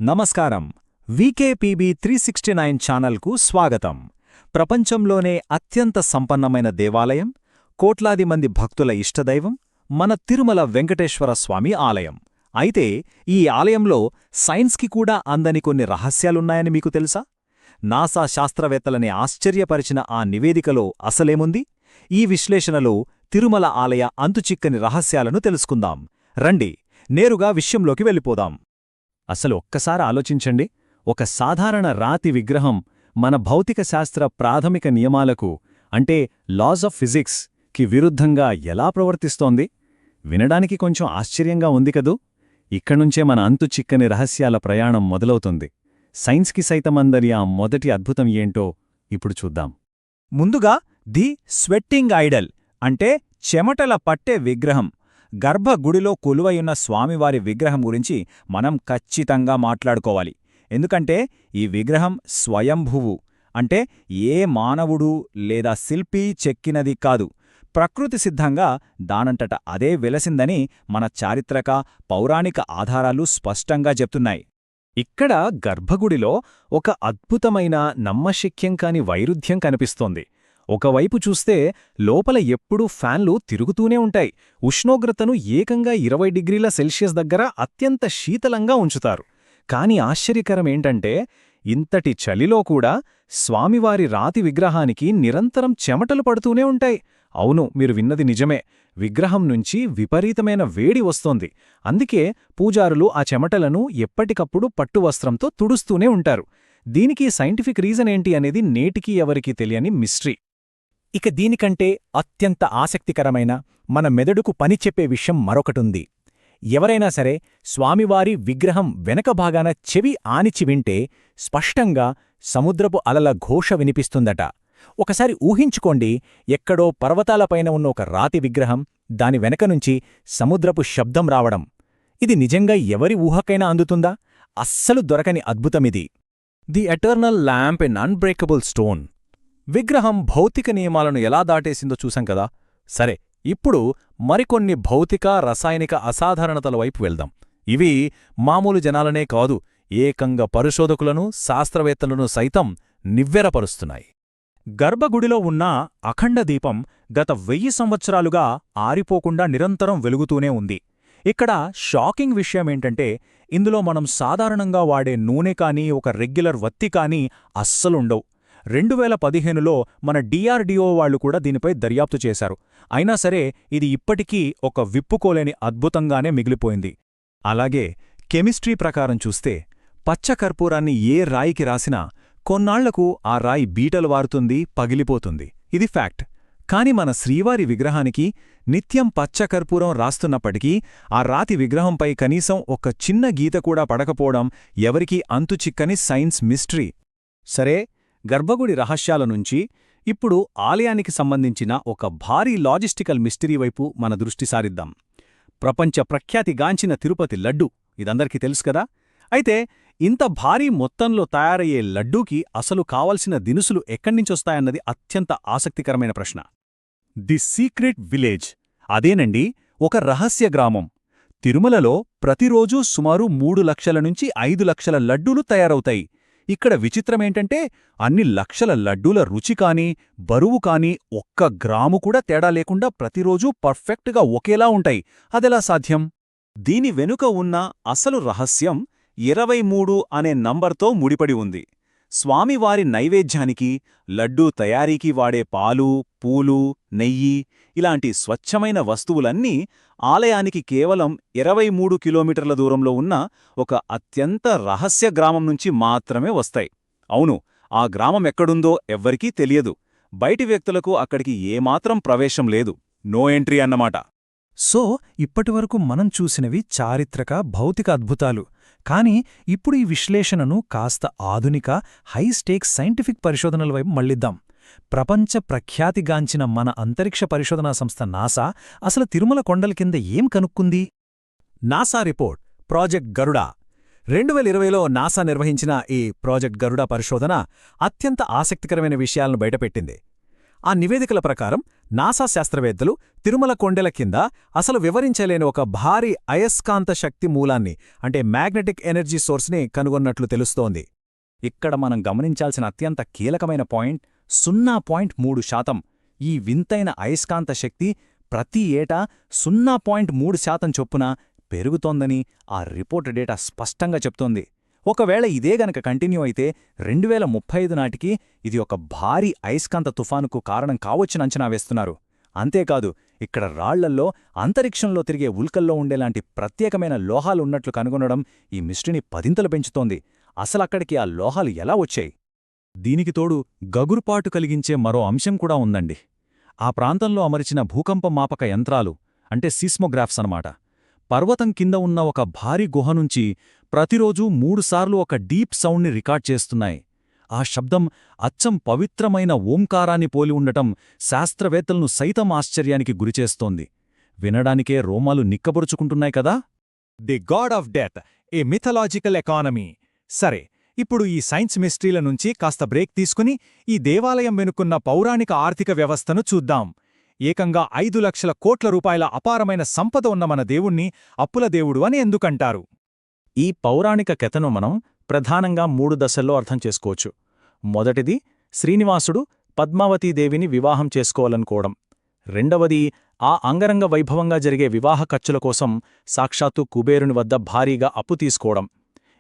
నమస్కారం. వీకేపీబీ 369 ఛానల్కు స్వాగతం. ప్రపంచంలోనే అత్యంత సంపన్నమైన దేవాలయం, కోట్లాది మంది భక్తుల ఇష్టదైవం మన తిరుమల వెంకటేశ్వర స్వామి ఆలయం. అయితే ఈ ఆలయంలో సైన్స్కి కూడా అందని కొన్ని రహస్యాలున్నాయని మీకు తెలుసా? నాసా శాస్త్రవేత్తలని ఆశ్చర్యపరిచిన ఆ నివేదికలో అసలేముంది? ఈ విశ్లేషణలో తిరుమల ఆలయ అంతుచిక్కని రహస్యాలను తెలుసుకుందాం. రండి, నేరుగా విషయంలోకి వెళ్ళిపోదాం. అసలు ఒక్కసారి ఆలోచించండి. ఒక సాధారణ రాతి విగ్రహం మన భౌతిక శాస్త్ర ప్రాథమిక నియమాలకు, అంటే లాస్ ఆఫ్ ఫిజిక్స్ కి విరుద్ధంగా ఎలా ప్రవర్తిస్తోంది? వినడానికి కొంచెం ఆశ్చర్యంగా ఉంది కదూ? ఇక్కడ్నుంచే మన అంతుచిక్కని రహస్యాల ప్రయాణం మొదలవుతుంది. సైన్స్కి సైతమందరి ఆ మొదటి అద్భుతం ఏంటో ఇప్పుడు చూద్దాం. ముందుగా ది స్వెట్టింగ్ ఐడల్, అంటే చెమటల పట్టే విగ్రహం. గర్భగుడిలో కొలువయున్న స్వామివారి విగ్రహం గురించి మనం ఖచ్చితంగా మాట్లాడుకోవాలి. ఎందుకంటే ఈ విగ్రహం స్వయంభువు, అంటే ఏ మానవుడు లేదా శిల్పి చెక్కినది కాదు. ప్రకృతి సిద్ధంగా దానంతట అదే వెలసిందని మన చారిత్రక, పౌరాణిక ఆధారాలు స్పష్టంగా చెప్తున్నాయి. ఇక్కడ గర్భగుడిలో ఒక అద్భుతమైన నమ్మశక్యం కాని వైరుధ్యం కనిపిస్తోంది. ఒకవైపు చూస్తే లోపల ఎప్పుడూ ఫ్యాన్లు తిరుగుతూనే ఉంటాయి. ఉష్ణోగ్రతను ఏకంగా 20 డిగ్రీల సెల్సియస్ దగ్గర అత్యంత శీతలంగా ఉంచుతారు. కాని ఆశ్చర్యకరమేంటంటే ఇంతటి చలిలో కూడా స్వామివారి రాతి విగ్రహానికి నిరంతరం చెమటలు పడుతూనే ఉంటాయి. అవును, మీరు విన్నది నిజమే. విగ్రహం నుంచి విపరీతమైన వేడి వస్తోంది. అందుకే పూజారులు ఆ చెమటలను ఎప్పటికప్పుడు పట్టువస్త్రంతో తుడుస్తూనే ఉంటారు. దీనికి సైంటిఫిక్ రీజన్ ఏంటి అనేది నేటికీ ఎవరికీ తెలియని మిస్టరీ. ఇక దీనికంటే అత్యంత ఆసక్తికరమైన, మన మెదడుకు పనిచెప్పే విషయం మరొకటుంది. ఎవరైనా సరే స్వామివారి విగ్రహం వెనక భాగాన చెవి ఆనిచి వింటే స్పష్టంగా సముద్రపు అలల ఘోష వినిపిస్తుందట. ఒకసారి ఊహించుకోండి, ఎక్కడో పర్వతాలపైన ఉన్న ఒక రాతి విగ్రహం, దాని వెనకనుంచి సముద్రపు శబ్దం రావడం. ఇది నిజంగా ఎవరి ఊహకైనా అందుతుందా? అస్సలు దొరకని అద్భుతమిది. The eternal lamp in unbreakable stone. విగ్రహం భౌతిక నియమాలను ఎలా దాటేసిందో చూశాం కదా. సరే, ఇప్పుడు మరికొన్ని భౌతిక, రసాయనిక అసాధారణతల వైపు వెళ్దాం. ఇవి మామూలు జనాలనే కాదు, ఏకంగా పరిశోధకులను, శాస్త్రవేత్తలను సైతం నివ్వెరపరుస్తున్నాయి. గర్భగుడిలో ఉన్న అఖండ దీపం గత 1000 సంవత్సరాలుగా ఆరిపోకుండా నిరంతరం వెలుగుతూనే ఉంది. ఇక్కడ షాకింగ్ విషయమేంటంటే ఇందులో మనం సాధారణంగా వాడే నూనె కానీ, ఒక రెగ్యులర్ వత్తి కానీ అస్సలుండవు. 2015లో మన DRDO వాళ్లు కూడా దీనిపై దర్యాప్తు చేశారు. అయినా సరే ఇది ఇప్పటికీ ఒక విప్పుకోలేని అద్భుతంగానే మిగిలిపోయింది. అలాగే కెమిస్ట్రీ ప్రకారం చూస్తే పచ్చకర్పూరాన్ని ఏ రాయికి రాసినా కొన్నాళ్లకు ఆ రాయి బీటలు వారుతుంది, పగిలిపోతుంది. ఇది ఫ్యాక్ట్. కాని మన శ్రీవారి విగ్రహానికి నిత్యం పచ్చకర్పూరం రాస్తున్నప్పటికీ ఆ రాతి విగ్రహంపై కనీసం ఒక చిన్న గీత కూడా పడకపోవడం ఎవరికీ అంతుచిక్కని సైన్స్ మిస్టరీ. సరే, గర్భగుడి రహస్యాల నుంచి ఇప్పుడు ఆలయానికి సంబంధించిన ఒక భారీ లాజిస్టికల్ మిస్టరీ వైపు మన దృష్టి సారిద్దాం. ప్రపంచ ప్రఖ్యాతిగాంచిన తిరుపతి లడ్డు ఇదందరికీ తెలుసు కదా. అయితే ఇంత భారీ మొత్తంలో తయారయ్యే లడ్డూకి అసలు కావలసిన దినుసులు ఎక్కడ్నించొస్తాయన్నది అత్యంత ఆసక్తికరమైన ప్రశ్న. ది సీక్రెట్ విలేజ్, అదేనండి ఒక రహస్య గ్రామం. తిరుమలలో ప్రతిరోజూ సుమారు 3 లక్షల నుంచి 5 లక్షల లడ్డూలు తయారవుతాయి. ఇక్కడ విచిత్రమేంటంటే అన్ని లక్షల లడ్డూల రుచి కానీ, బరువు కానీ ఒక్క గ్రాము కూడా తేడా లేకుండా ప్రతిరోజూ పర్ఫెక్ట్గా ఒకేలా ఉంటాయి. అదెలా సాధ్యం? దీని వెనుక ఉన్న అసలు రహస్యం 23 అనే నంబర్తో ముడిపడి ఉంది. స్వామివారి నైవేద్యానికి, లడ్డూ తయారీకి వాడే పాలు, పూలు, నెయ్యి ఇలాంటి స్వచ్ఛమైన వస్తువులన్నీ ఆలయానికి కేవలం 23 కిలోమీటర్ల దూరంలో ఉన్న ఒక అత్యంత రహస్య గ్రామం నుంచి మాత్రమే వస్తాయి. అవును, ఆ గ్రామం ఎక్కడుందో ఎవ్వరికీ తెలియదు. బయటి వ్యక్తులకు అక్కడికి ఏమాత్రం ప్రవేశం లేదు. నో ఎంట్రీ అన్నమాట. సో ఇప్పటివరకు మనం చూసినవి చారిత్రక, భౌతిక అద్భుతాలు. కానీ ఇప్పుడు ఈ విశ్లేషణను కాస్త ఆధునిక, హైస్టేక్స్ సైంటిఫిక్ పరిశోధనల వైపు మళ్లిద్దాం. ప్రపంచ ప్రఖ్యాతిగాంచిన మన అంతరిక్ష పరిశోధనా సంస్థ నాసా అసలు తిరుమల కొండల కింద ఏం కనుక్కుంది? నాసా రిపోర్ట్ ప్రాజెక్ట్ గరుడ. 2020లో నాసా నిర్వహించిన ఈ ప్రాజెక్ట్ గరుడ పరిశోధన అత్యంత ఆసక్తికరమైన విషయాలను బయటపెట్టింది. ఆ నివేదికల ప్రకారం నాసా శాస్త్రవేత్తలు తిరుమల కొండల కింద అసలు వివరించలేని ఒక భారీ అయస్కాంత శక్తి మూలాన్ని అంటే మ్యాగ్నెటిక్ ఎనర్జీ సోర్స్ని కనుగొన్నట్లు తెలుస్తోంది. ఇక్కడ మనం గమనించాల్సిన అత్యంత కీలకమైన పాయింట్ 0.3%. ఈ వింతైన అయస్కాంత శక్తి ప్రతి ఏటా 0.3% చొప్పున పెరుగుతోందని ఆ రిపోర్ట్ డేటా స్పష్టంగా చెప్తోంది. ఒకవేళ ఇదే గనక కంటిన్యూ అయితే 2035 నాటికి ఇది ఒక భారీ అయస్కాంత తుఫానుకు కారణం కావచ్చని అంచనా వేస్తున్నారు. అంతేకాదు ఇక్కడ రాళ్లల్లో అంతరిక్షంలో తిరిగే ఉల్కల్లో ఉండేలాంటి ప్రత్యేకమైన లోహాలున్నట్లు కనుగొనడం ఈ మిస్టరీని పదింతలు పెంచుతోంది. అసలక్కడికి ఆ లోహాలు ఎలా వచ్చాయి? దీనికి తోడు గగురుపాటు కలిగించే మరో అంశం కూడా ఉందండి. ఆ ప్రాంతంలో అమర్చిన భూకంప మాపక యంత్రాలు అంటే సీస్మోగ్రాఫ్స్ అన్నమాట. పర్వతం కింద ఉన్న ఒక భారీ గుహ నుంచి ప్రతిరోజూ 3 సార్లు ఒక డీప్ సౌండ్ని రికార్డ్ చేస్తున్నాయి. ఆ శబ్దం అచ్చం పవిత్రమైన ఓంకారాన్ని పోలి ఉండటం శాస్త్రవేత్తలను సైతం ఆశ్చర్యానికి గురిచేస్తోంది. వినడానికే రోమాలు నిక్కబొరుచుకుంటున్నాయి కదా. The God of death, A mythological economy. సరే, ఇప్పుడు ఈ సైన్స్ మిస్టరీల నుంచి కాస్త బ్రేక్ తీసుకుని ఈ దేవాలయం వెనుకున్న పౌరాణిక ఆర్థిక వ్యవస్థను చూద్దాం. ఏకంగా 5 లక్షల కోట్ల రూపాయల అపారమైన సంపద ఉన్న మన దేవుణ్ణి అప్పుల దేవుడు అని ఎందుకంటారు? ఈ పౌరాణిక కథను మనం ప్రధానంగా 3 దశల్లో అర్థం చేసుకోవచ్చు. మొదటిది, శ్రీనివాసుడు పద్మావతీదేవిని వివాహం చేసుకోవాలనుకోవడం. రెండవది, ఆ అంగరంగ వైభవంగా జరిగే వివాహ ఖర్చుల కోసం సాక్షాత్తు కుబేరుని వద్ద భారీగా అప్పు తీసుకోవడం.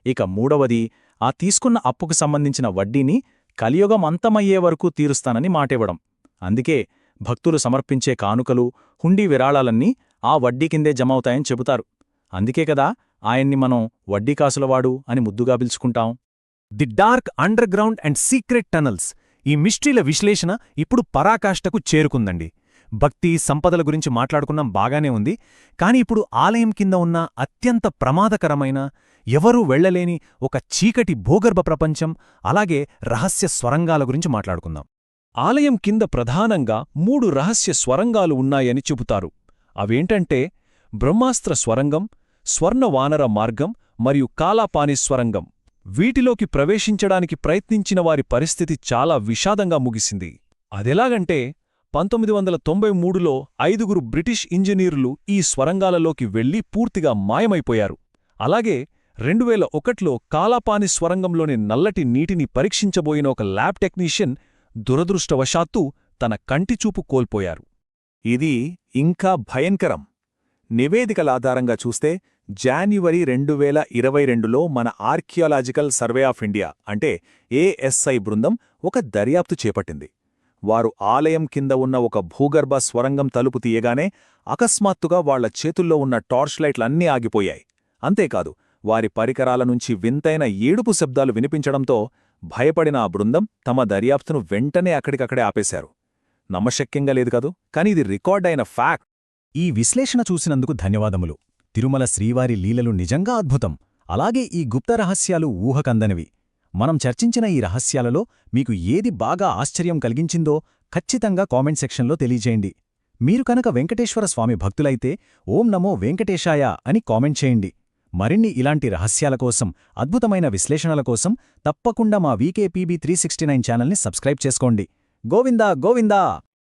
ఇక మూడవది, ఆ తీసుకున్న అప్పుకు సంబంధించిన వడ్డీని కలియుగం అంతమయ్యే వరకు తీరుస్తానని మాటివ్వడం. అందుకే భక్తులు సమర్పించే కానుకలు, హుండీ విరాళాలన్నీ ఆ వడ్డీ కిందే జమవుతాయని చెబుతారు. అందుకే కదా ఆయన్ని మనం వడ్డీకాసులవాడు అని ముద్దుగా పిలుచుకుంటాం. The dark underground and secret tunnels. ఈ మిస్టరీల విశ్లేషణ ఇప్పుడు పరాకాష్ఠకు చేరుకుందండి. భక్తి, సంపదల గురించి మాట్లాడుకున్నాం, బాగానే ఉంది. కాని ఇప్పుడు ఆలయం కింద ఉన్న అత్యంత ప్రమాదకరమైన, ఎవరూ వెళ్లలేని ఒక చీకటి భూగర్భ ప్రపంచం, అలాగే రహస్య స్వరంగాల గురించి మాట్లాడుకుందాం. ఆలయం కింద ప్రధానంగా 3 రహస్య స్వరంగాలు ఉన్నాయని చెబుతారు. అవేంటంటే బ్రహ్మాస్త్ర స్వరంగం, స్వర్ణవానర మార్గం మరియు కాలాపాని స్వరంగం. వీటిలోకి ప్రవేశించడానికి ప్రయత్నించిన వారి పరిస్థితి చాలా విషాదంగా ముగిసింది. అదెలాగంటే 1993లో 5 బ్రిటిష్ ఇంజనీర్లు ఈ స్వరంగాలలోకి వెళ్లి పూర్తిగా మాయమైపోయారు. అలాగే 2001లో కాలాపాని స్వరంగంలోని నల్లటి నీటిని పరీక్షించబోయిన ఒక ల్యాబ్ టెక్నీషియన్ దురదృష్టవశాత్తు తన కంటిచూపు కోల్పోయారు. ఇది ఇంకా భయంకరం. నివేదికల ఆధారంగా చూస్తే జాన్యువరి 2022లో మన ఆర్కియాలజికల్ సర్వే ఆఫ్ ఇండియా అంటే ఏఎస్ఐ బృందం ఒక దర్యాప్తు చేపట్టింది. వారు ఆలయం కింద ఉన్న ఒక భూగర్భ స్వరంగం తలుపు తీయగానే అకస్మాత్తుగా వాళ్ల చేతుల్లో ఉన్న టార్చ్ లైట్లన్నీ ఆగిపోయాయి. అంతేకాదు వారి పరికరాల నుంచి వింతైన ఏడుపు శబ్దాలు వినిపించడంతో భయపడిన ఆ బృందం తమ దర్యాప్తును వెంటనే అక్కడికక్కడే ఆపేశారు. నమ్మశక్యంగా లేదు కదూ, కాని ఇది రికార్డైన ఫ్యాక్ట్. ఈ విశ్లేషణ చూసినందుకు ధన్యవాదములు. తిరుమల శ్రీవారి లీలలు నిజంగా అద్భుతం. అలాగే ఈ గుప్త రహస్యాలు ఊహకందనివి. మనం చర్చించిన ఈ రహస్యాలలో మీకు ఏది బాగా ఆశ్చర్యం కలిగించిందో ఖచ్చితంగా కామెంట్ సెక్షన్లో తెలియజేయండి. మీరు కనుక వెంకటేశ్వర స్వామి భక్తులైతే ఓం నమో వెంకటేశాయ అని కామెంట్ చేయండి. మరిన్ని ఇలాంటి రహస్యాల కోసం, అద్భుతమైన విశ్లేషణల కోసం తప్పకుండా మా VKPB 369 ఛానల్ని సబ్స్క్రైబ్ చేసుకోండి. గోవిందా గోవిందా.